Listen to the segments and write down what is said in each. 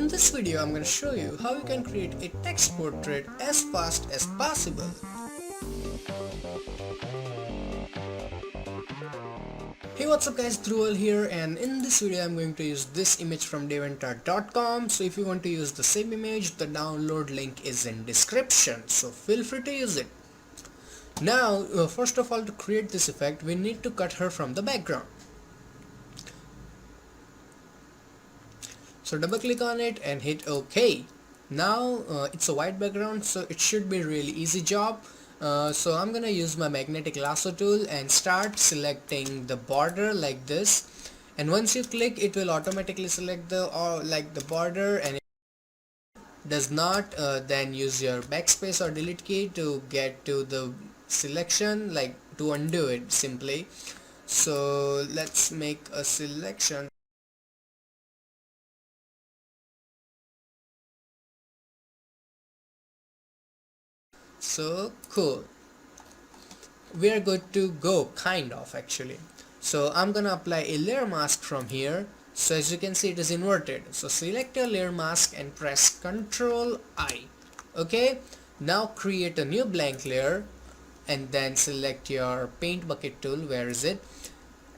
In this video I'm going to show you how you can create a text portrait as fast as possible. Hey, what's up guys, Dhruval here, and in this video I'm going to use this image from deventer.com. So if you want to use the same image, the download link is in description, so feel free to use it. Now first of all, to create this effect we need to cut her from the background. So double click on it and hit OK. Now it's a white background, so it should be a really easy job. So I'm gonna use my magnetic lasso tool and start selecting the border like this, and once you click it will automatically select the border, and it does not, then use your backspace or delete key to get to the selection, like to undo it simply. So let's make a selection. So cool, we are good to go, kind of actually. So I'm gonna apply a layer mask from here. So as you can see it is inverted, so select your layer mask and press Ctrl I. Okay, now create a new blank layer and then select your paint bucket tool, where is it,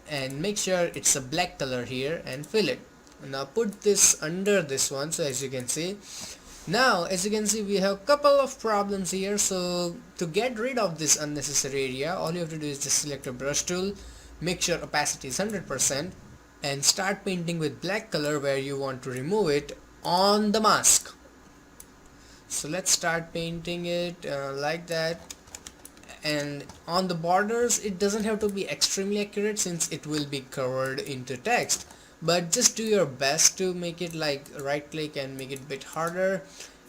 and make sure it's a black color here and fill it. Now put this under this one. So as you can see, now as you can see we have couple of problems here. So to get rid of this unnecessary area, all you have to do is just select a brush tool, make sure opacity is 100%, and start painting with black color where you want to remove it on the mask. So let's start painting it like that. And on the borders it doesn't have to be extremely accurate since it will be covered into text, but just do your best to make it, like right click and make it a bit harder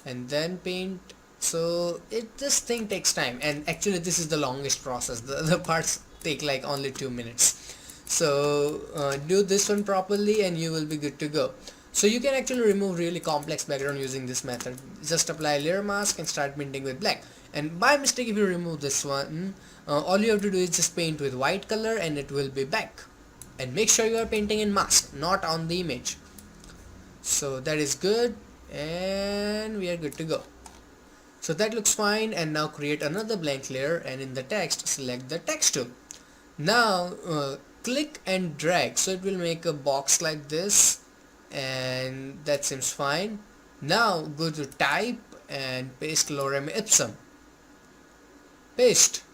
and then paint. So this thing takes time, and actually this is the longest process. The parts take like only 2 minutes. So do this one properly and you will be good to go. So you can actually remove really complex background using this method. Just apply a layer mask and start painting with black. And by mistake if you remove this one, all you have to do is just paint with white color and it will be back. And make sure you are painting in mask, not on the image. So that is good, and we are good to go. So that looks fine, and now create another blank layer and in the text select the text tool. Now click and drag, so it will make a box like this, and that seems fine. Now go to type and paste lorem ipsum. Paste.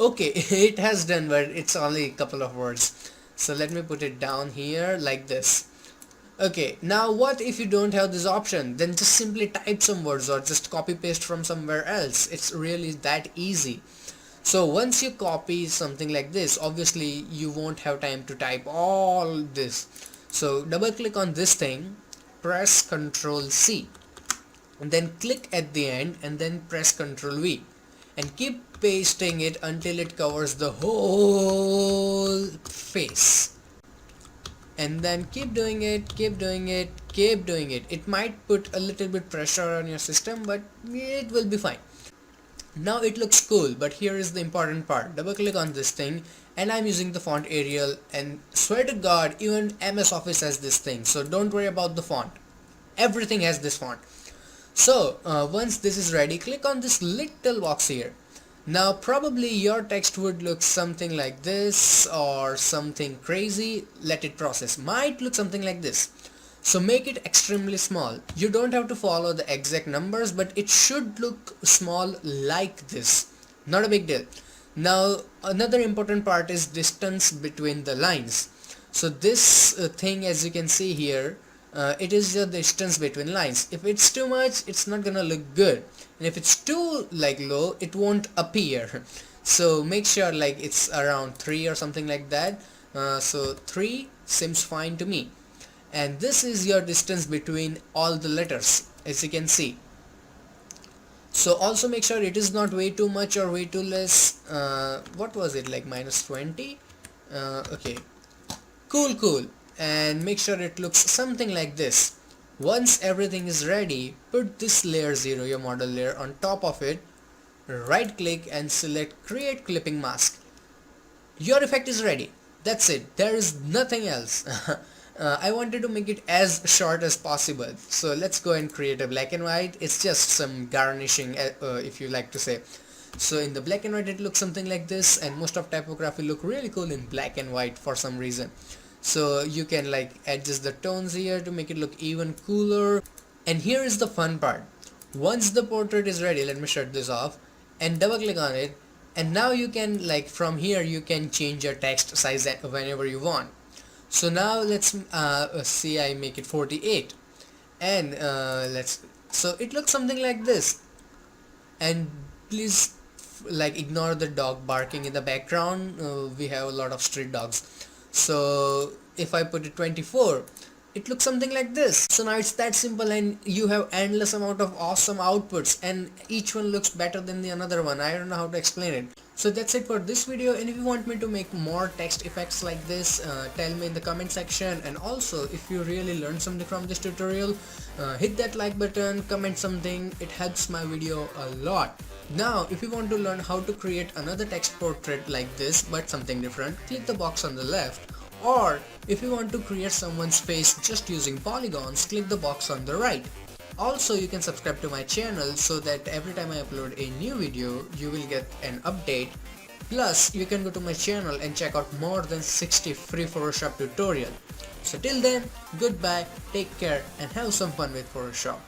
Okay, it has done, but it's only a couple of words. So let me put it down here like this. Okay, now what if you don't have this option? Then just simply type some words or just copy paste from somewhere else. It's really that easy. So once you copy something like this, obviously you won't have time to type all this. So double click on this thing, press Ctrl C, and then click at the end and then press Ctrl V, and keep pasting it until it covers the whole face. And then keep doing it, keep doing it, keep doing it. It might put a little bit pressure on your system, but it will be fine. Now it looks cool, but here is the important part. Double click on this thing, and I'm using the font Arial, and swear to God even MS Office has this thing, so don't worry about the font. Everything has this font. So once this is ready, click on this little box here. Now probably your text would look something like this or something crazy. Let it process. Might look something like this. So make it extremely small. You don't have to follow the exact numbers, but it should look small like this. Not a big deal. Now another important part is distance between the lines. So this thing, as you can see here, it is the distance between lines. If it's too much, it's not gonna look good, and if it's too low, it won't appear. So make sure it's around 3 or something like that. So 3 seems fine to me, and this is your distance between all the letters, as you can see. So also make sure it is not way too much or way too less. What was it, like -20? Okay, cool. And make sure it looks something like this. Once everything is ready, put this layer 0, your model layer, on top of it, right click and select create clipping mask. Your effect is ready. That's it, there is nothing else. I wanted to make it as short as possible, so let's go and create a black and white. It's just some garnishing, if you like to say. So in the black and white it looks something like this, and most of typography look really cool in black and white for some reason. So you can like adjust the tones here to make it look even cooler. And here is the fun part. Once the portrait is ready, let me shut this off and double click on it, and now you can like from here you can change your text size whenever you want. So now let's see, I make it 48, and so it looks something like this. And please like ignore the dog barking in the background, we have a lot of street dogs. So if I put it 24, it looks something like this. So now it's that simple, and you have endless amount of awesome outputs, and each one looks better than the another one. I don't know how to explain it. So that's it for this video, and if you want me to make more text effects like this, tell me in the comment section. And also if you really learned something from this tutorial, hit that like button, comment something, it helps my video a lot. Now if you want to learn how to create another text portrait like this but something different, click the box on the left. Or if you want to create someone's face just using polygons, click the box on the right. Also you can subscribe to my channel so that every time I upload a new video you will get an update. Plus you can go to my channel and check out more than 60 free Photoshop tutorials. So till then, goodbye, take care and have some fun with Photoshop.